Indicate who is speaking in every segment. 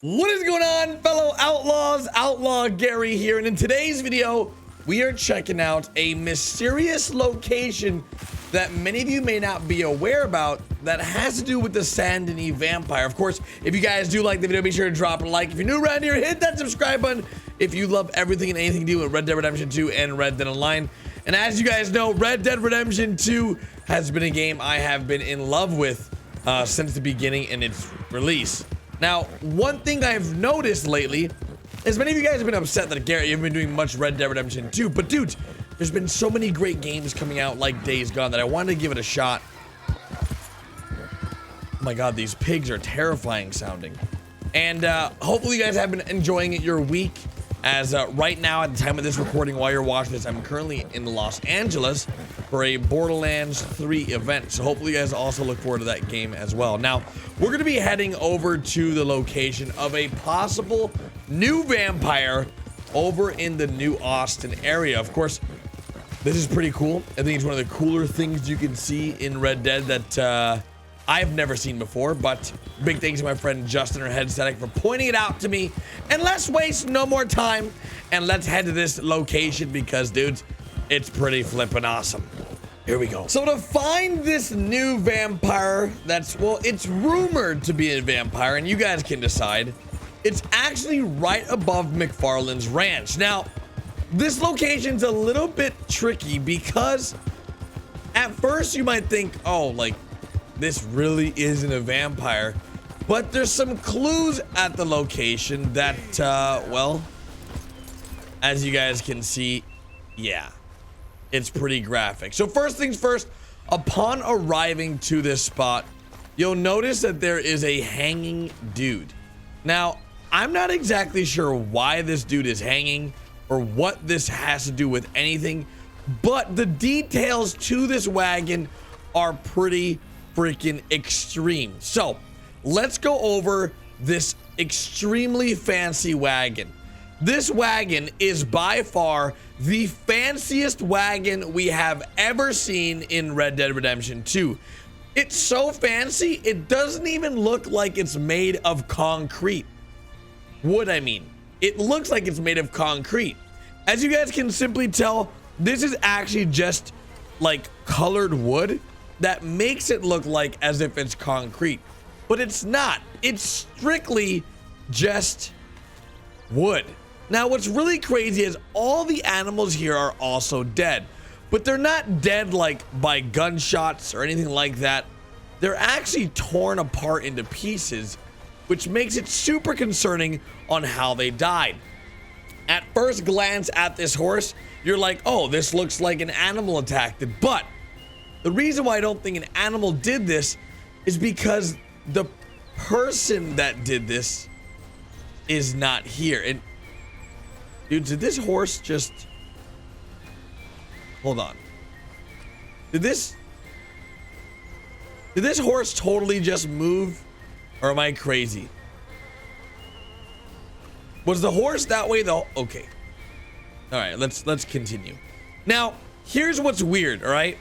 Speaker 1: What is going on, fellow outlaws? Outlaw Gary here, and in today's video we are checking out a mysterious location that many of you may not be aware about that has to do with the Saint Denis vampire. Of course, if you guys do like the video, be sure to drop a like. If you're new around here, hit that subscribe button if you love everything and anything to do with Red Dead Redemption 2 and Red Dead Online. And as you guys know, Red Dead Redemption 2 has been a game I have been in love with since the beginning in its release. Now, one thing I've noticed lately is many of you guys have been upset that Garrett, you haven't been doing much Red Dead Redemption 2, but dude, there's been so many great games coming out like Days Gone that I wanted to give it a shot. Oh my god, these pigs are terrifying sounding. And hopefully you guys have been enjoying your week, as right now at the time of this recording, while you're watching this, I'm currently in Los Angeles for a Borderlands 3 event. So hopefully you guys also look forward to that game as well. Now, we're going to be heading over to the location of a possible new vampire over in the New Austin area. Of course, this is pretty cool. I think it's one of the cooler things you can see in Red Dead that I've never seen before, but big thanks to my friend Justin or Headstatic for pointing it out to me. And let's waste no more time and let's head to this location because, dudes, it's pretty flippin' awesome. Here we go. So to find this new vampire that's, well, it's rumored to be a vampire, and you guys can decide, it's actually right above McFarland's ranch. Now, this location's a little bit tricky because at first you might think, oh, like, this really isn't a vampire, but there's some clues at the location that, well, as you guys can see, yeah, it's pretty graphic. So first things first, upon arriving to this spot, you'll notice that there is a hanging dude. Now, I'm not exactly sure why this dude is hanging or what this has to do with anything, but the details to this wagon are pretty freaking extreme. So let's go over this extremely fancy wagon. This wagon is by far the fanciest wagon we have ever seen in Red Dead Redemption 2. It's so fancy, it doesn't even look like it's made of concrete. Wood, I mean. It looks like it's made of concrete. As you guys can simply tell, this is actually just like colored wood that makes it look like as if it's concrete, but it's not. It's strictly just wood. Now, what's really crazy is all the animals here are also dead, but they're not dead like by gunshots or anything like that. They're actually torn apart into pieces, which makes it super concerning on how they died. At first glance at this horse, you're like, oh, this looks like an animal attacked it, but the reason why I don't think an animal did this is because the person that did this is not here. And dude, did this horse just, hold on. Did this horse totally just move, or am I crazy? Was the horse that way though? Okay. All right, let's continue. Now, here's what's weird, all right?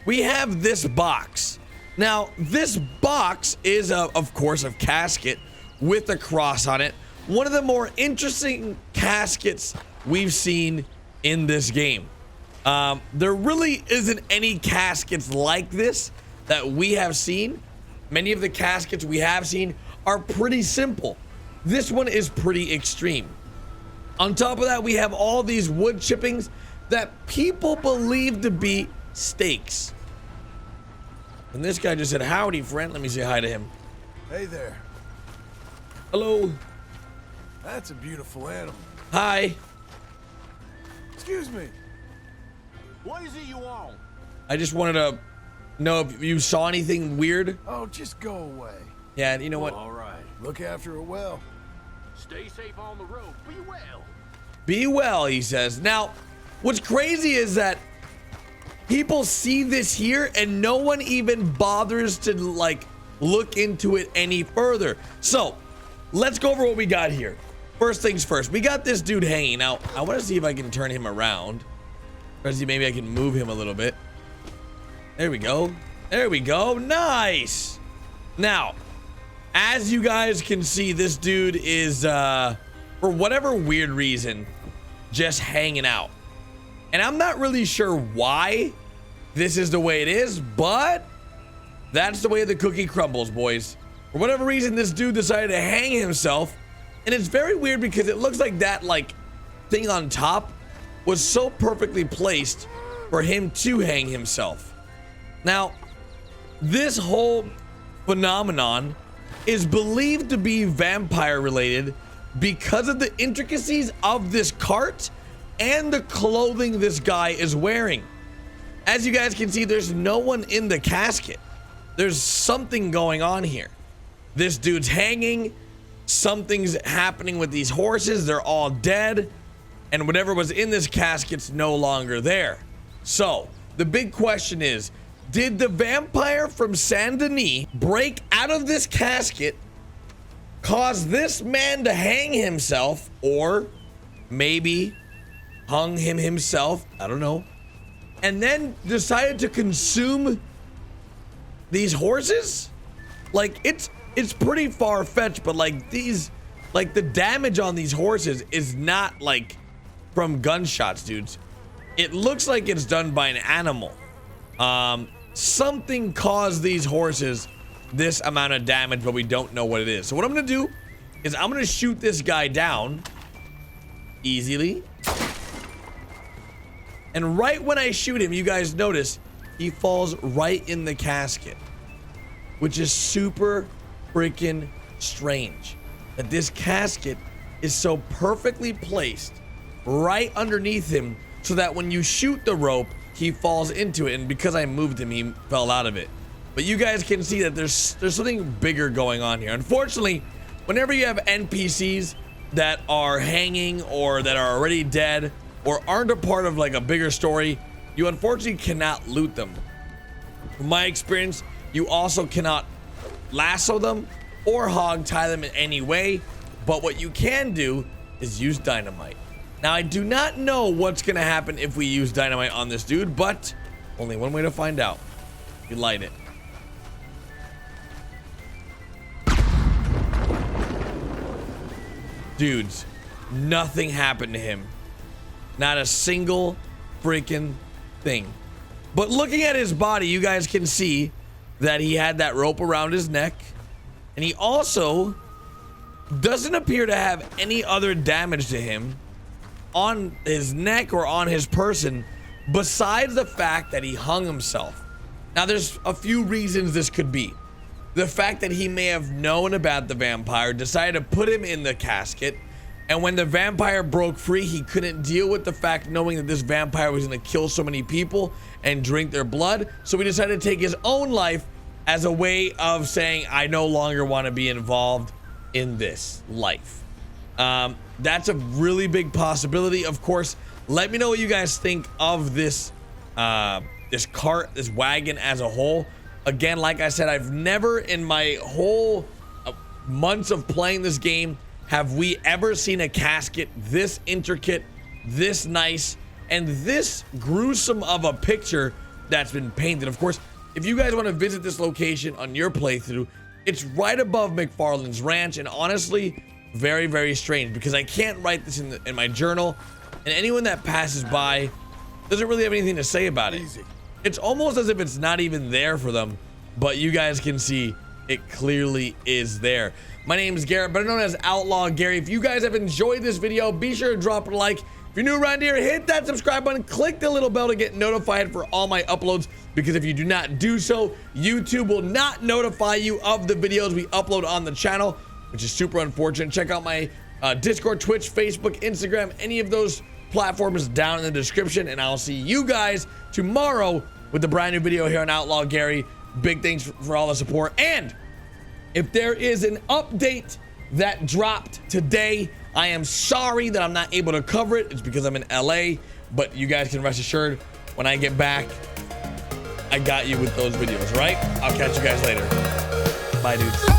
Speaker 1: We have this box. Now, this box is, of course, a casket with a cross on it. One of the more interesting caskets we've seen in this game. There really isn't any caskets like this that we have seen. Many of the caskets we have seen are pretty simple. This one is pretty extreme. On top of that, we have all these wood chippings that people believe to be stakes. And this guy just said, howdy, friend. Let me say hi to him.
Speaker 2: Hey there.
Speaker 1: Hello.
Speaker 2: That's a beautiful animal.
Speaker 1: Hi.
Speaker 2: Excuse me.
Speaker 3: What is it you want?
Speaker 1: I just wanted to know if you saw anything weird.
Speaker 2: Oh, just go away.
Speaker 1: Yeah, and you know what?
Speaker 3: All right.
Speaker 2: Look after her well.
Speaker 3: Stay safe on the road. Be well.
Speaker 1: Be well, he says. Now, what's crazy is that people see this here and no one even bothers to like look into it any further. So let's go over what we got here. First things first, we got this dude hanging. Now, I want to see if I can turn him around. Or see, maybe I can move him a little bit. There we go. There we go. Nice. Now, As you guys can see, this dude is, for whatever weird reason, just hanging out. And I'm not really sure why this is the way it is, but that's the way the cookie crumbles, boys. For whatever reason, this dude decided to hang himself. And it's very weird because it looks like that, like, thing on top was so perfectly placed for him to hang himself. Now, this whole phenomenon is believed to be vampire related because of the intricacies of this cart and the clothing this guy is wearing. As you guys can see, there's no one in the casket. There's something going on here. This dude's hanging. Something's happening with these horses. They're all dead. And whatever was in this casket's no longer there. So, the big question is, did the vampire from Saint Denis break out of this casket, cause this man to hang himself, or maybe hung him himself, I don't know, and then decided to consume these horses? Like, it's pretty far-fetched, but like these, like the damage on these horses is not like from gunshots, dudes. It looks like it's done by an animal. Something caused these horses this amount of damage, but we don't know what it is. So what I'm gonna do is I'm gonna shoot this guy down easily. And right when I shoot him, you guys notice he falls right in the casket, which is super freaking strange that this casket is so perfectly placed right underneath him so that when you shoot the rope, he falls into it. And because I moved him, he fell out of it. But you guys can see that there's something bigger going on here. Unfortunately, whenever you have NPCs that are hanging or that are already dead or aren't a part of like a bigger story, you unfortunately cannot loot them. From my experience, you also cannot lasso them or hog tie them in any way. But what you can do is use dynamite. Now, I do not know what's gonna happen if we use dynamite on this dude, but only one way to find out. You light it. Dudes, nothing happened to him. Not a single freaking thing. But looking at his body, you guys can see that he had that rope around his neck. And he also doesn't appear to have any other damage to him on his neck or on his person besides the fact that he hung himself. Now, there's a few reasons this could be. The fact that he may have known about the vampire, decided to put him in the casket, and when the vampire broke free, he couldn't deal with the fact knowing that this vampire was going to kill so many people and drink their blood, so he decided to take his own life as a way of saying, I no longer want to be involved in this life. That's a really big possibility. Of course, let me know what you guys think of this this cart, this wagon as a whole. Again, like I said, I've never in my whole months of playing this game have we ever seen a casket this intricate, this nice, and this gruesome of a picture that's been painted. Of course, if you guys want to visit this location on your playthrough, it's right above McFarland's ranch, and honestly, very, very strange because I can't write this in my journal, and anyone that passes by doesn't really have anything to say about it.
Speaker 2: Easy.
Speaker 1: It's almost as if it's not even there for them, but you guys can see it clearly is there. My name is Garrett, better known as Outlaw Gary. If you guys have enjoyed this video, be sure to drop a like. If you're new around here, hit that subscribe button, click the little bell to get notified for all my uploads, because if you do not do so, YouTube will not notify you of the videos we upload on the channel, which is super unfortunate. Check out my Discord, Twitch, Facebook, Instagram, any of those platforms down in the description, and I'll see you guys tomorrow with a brand new video here on Outlaw Gary. Big thanks for all the support. And if there is an update that dropped today, I am sorry that I'm not able to cover it. It's because I'm in LA, but you guys can rest assured when I get back, I got you with those videos, right? I'll catch you guys later. Bye, dudes.